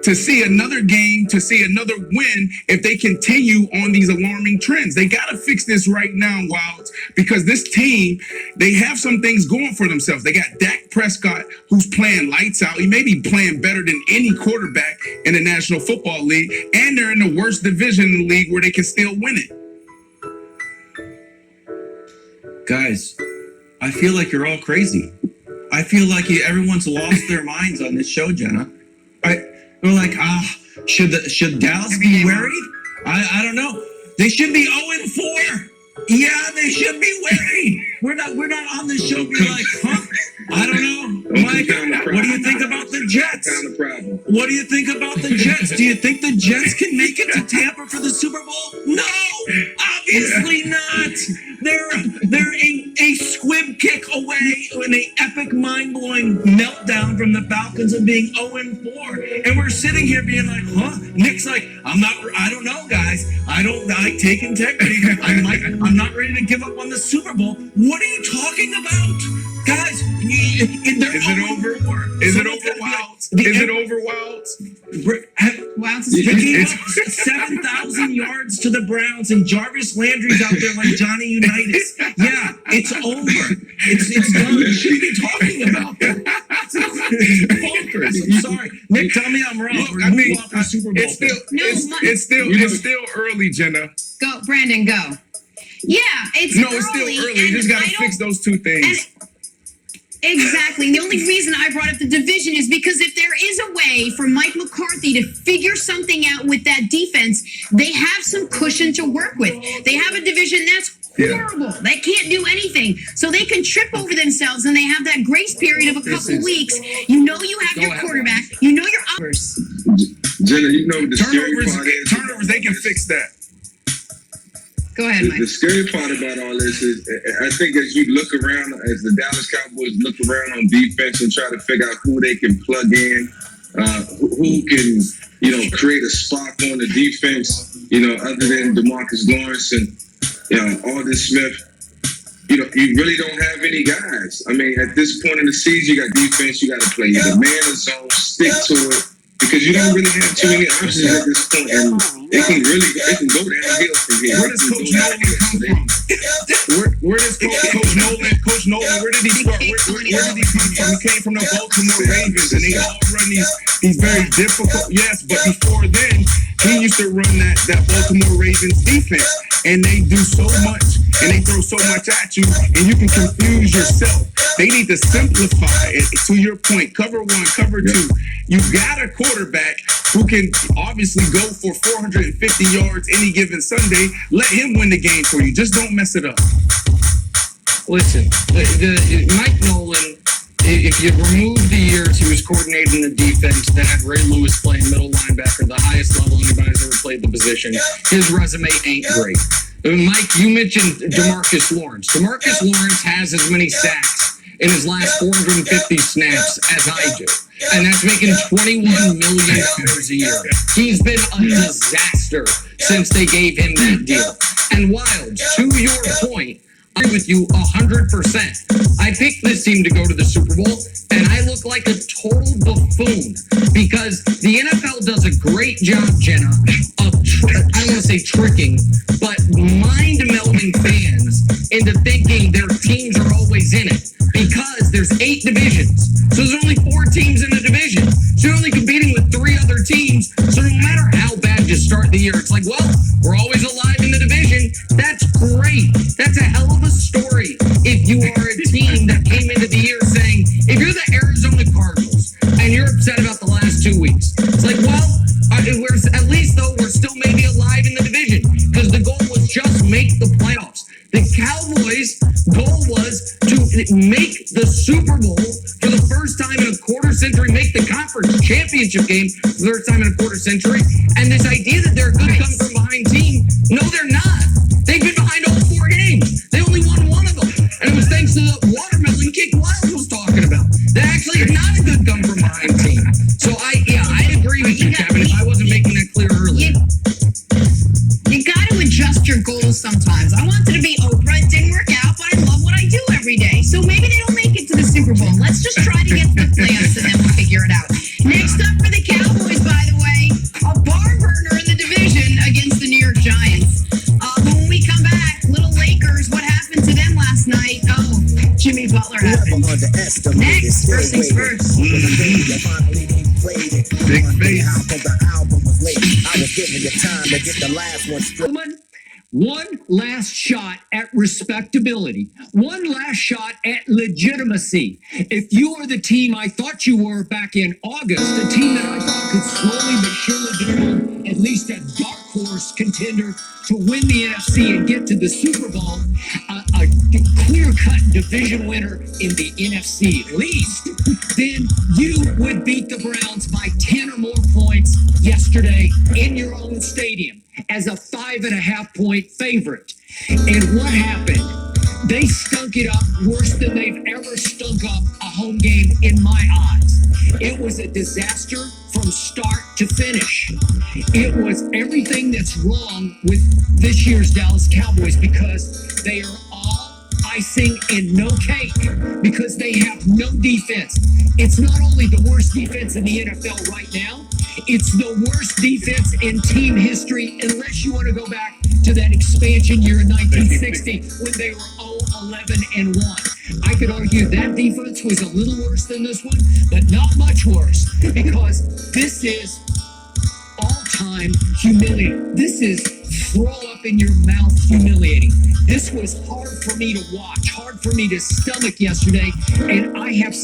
to see another game, to see another win if they continue on these alarming trends. They got to fix this right now, Wilds, because this team, they have some things going for themselves. They got Dak Prescott, who's playing lights out. He may be playing better than any quarterback in the National Football League, and they're in the worst division in the league where they can still win it. Guys, I feel like you're all crazy. I feel like everyone's lost their minds on this show, Jenna. We're like, should Dallas be worried? I don't know. They should be 0-4. Yeah, they should be worried. We're not on this show being like, huh? I don't know. Mike, what do you think about the Jets? What do you think about the Jets? Do you think the Jets can make it to Tampa for the Super Bowl? No, obviously not. They're a squib kick away in an epic, mind-blowing meltdown from the Falcons of being 0-4. And we're sitting here being like, huh? Nick's like, I don't know, guys. I take integrity. I'm not ready to give up on the Super Bowl. What are you talking about? Guys, is it over? Is it over, Wilds? Is it over, Wilds? Wilds is gave up 7,000 yards to the Browns, and Jarvis Landry's out there like Johnny Unitas. Yeah, it's over. It's done. What are you talking about? I'm sorry, Nick. Tell me I'm wrong. Look, I mean, Super Bowl. It's still early, Jenna. Go, Brandon, go. Yeah, it's no, it's still early. You just gotta fix those two things. Exactly. The only reason I brought up the division is because if there is a way for Mike McCarthy to figure something out with that defense, they have some cushion to work with. They have a division that's horrible. They can't do anything. So they can trip over themselves, and they have that grace period of a couple weeks. You know you have your quarterback. You know your others. Jenna, you know the scary part is turnovers, they can fix that. Go ahead, Mike. The scary part about all this is, I think as you look around, as the Dallas Cowboys look around on defense and try to figure out who they can plug in, who can, create a spark on the defense, other than DeMarcus Lawrence and Aldon Smith, you really don't have any guys. I mean, at this point in the season, you got defense, you got to play the man of zone, stick to it, because you don't really have too many options at this point, and it can go downhill from here. Where does Coach Nolan come from? Where does Coach Nolan, where did he start? Where did he come from? He came from the Baltimore Ravens, and they all run these very difficult, yes, but before then, he used to run that Baltimore Ravens defense, and they do so much, and they throw so much at you, and you can confuse yourself. They need to simplify it. To your point, cover one, cover two. You got a quarterback who can obviously go for 450 yards any given Sunday. Let him win the game for you. Just don't mess it up. Listen, Mike Nolan, if you remove the years he was coordinating the defense, that had Ray Lewis playing middle linebacker, the highest level anybody's ever played the position, his resume ain't great. Mike, you mentioned DeMarcus Lawrence. DeMarcus Lawrence has as many sacks in his last 450 snaps as I do. And that's making $21 million a year. He's been a disaster since they gave him that deal. And Wilds, to your point, I agree with you 100%. I picked this team to go to the Super Bowl, and I look like a total buffoon because the NFL does a great job, Jenna, of I don't want to say tricking, but mind-melding fans into thinking their teams are always in it because there's 8 divisions. So there's only 4 teams in the division. So you're only competing with 3 other teams. So no matter how bad you start the year, it's like, well, we're always alive in the division. That's great. That's a hell of a story if you are a team that came into the year saying, if you're the Arizona Cardinals and you're upset about the last 2 weeks, it's like, well, we're at least though we're still maybe alive in the division because the goal was just make the playoffs. The Cowboys' goal was to make the Super Bowl for the first time in a quarter century, make the conference championship game for the first time in a quarter century. And this idea that they're a good come from behind team, no, they're not. They've been behind all 4 games. They only won 1 of them. And it was thanks to the watermelon kick Wilds was talking about. They actually are not a good come from behind team. So I agree with you, Kevin, if I wasn't making that clear earlier. You got to adjust your goals sometimes. I wanted to be Oprah. It didn't work out, but I love what I do every day. So maybe they don't make it to the Super Bowl. Let's just try to get to the playoffs and then we'll figure it out. Next up for the Cowboys, by the way. First things first. Big face. Gentlemen, one last shot at respectability, one last shot at legitimacy. If you are the team I thought you were back in August, the team that I thought could slowly but surely become at least a dark horse contender to win the NFC and get to the Super Bowl, a clear-cut division winner in the NFC at least, then you would beat the Browns by 10 or more points yesterday in your own stadium as a 5.5-point favorite. And what happened? They stunk it up worse than they've ever stunk up a home game in my eyes. It was a disaster from start to finish. It was everything that's wrong with this year's Dallas Cowboys because they are all icing and no cake because they have no defense. It's not only the worst defense in the NFL right now, it's the worst defense in team history unless you want to go back to that expansion year in 1960 when they were 0-11-1. I could argue that defense was a little worse than this one, but not much worse because this is all-time humiliating. This is throw up in your mouth humiliating. This was hard for me to watch, hard for me to stomach yesterday, and I have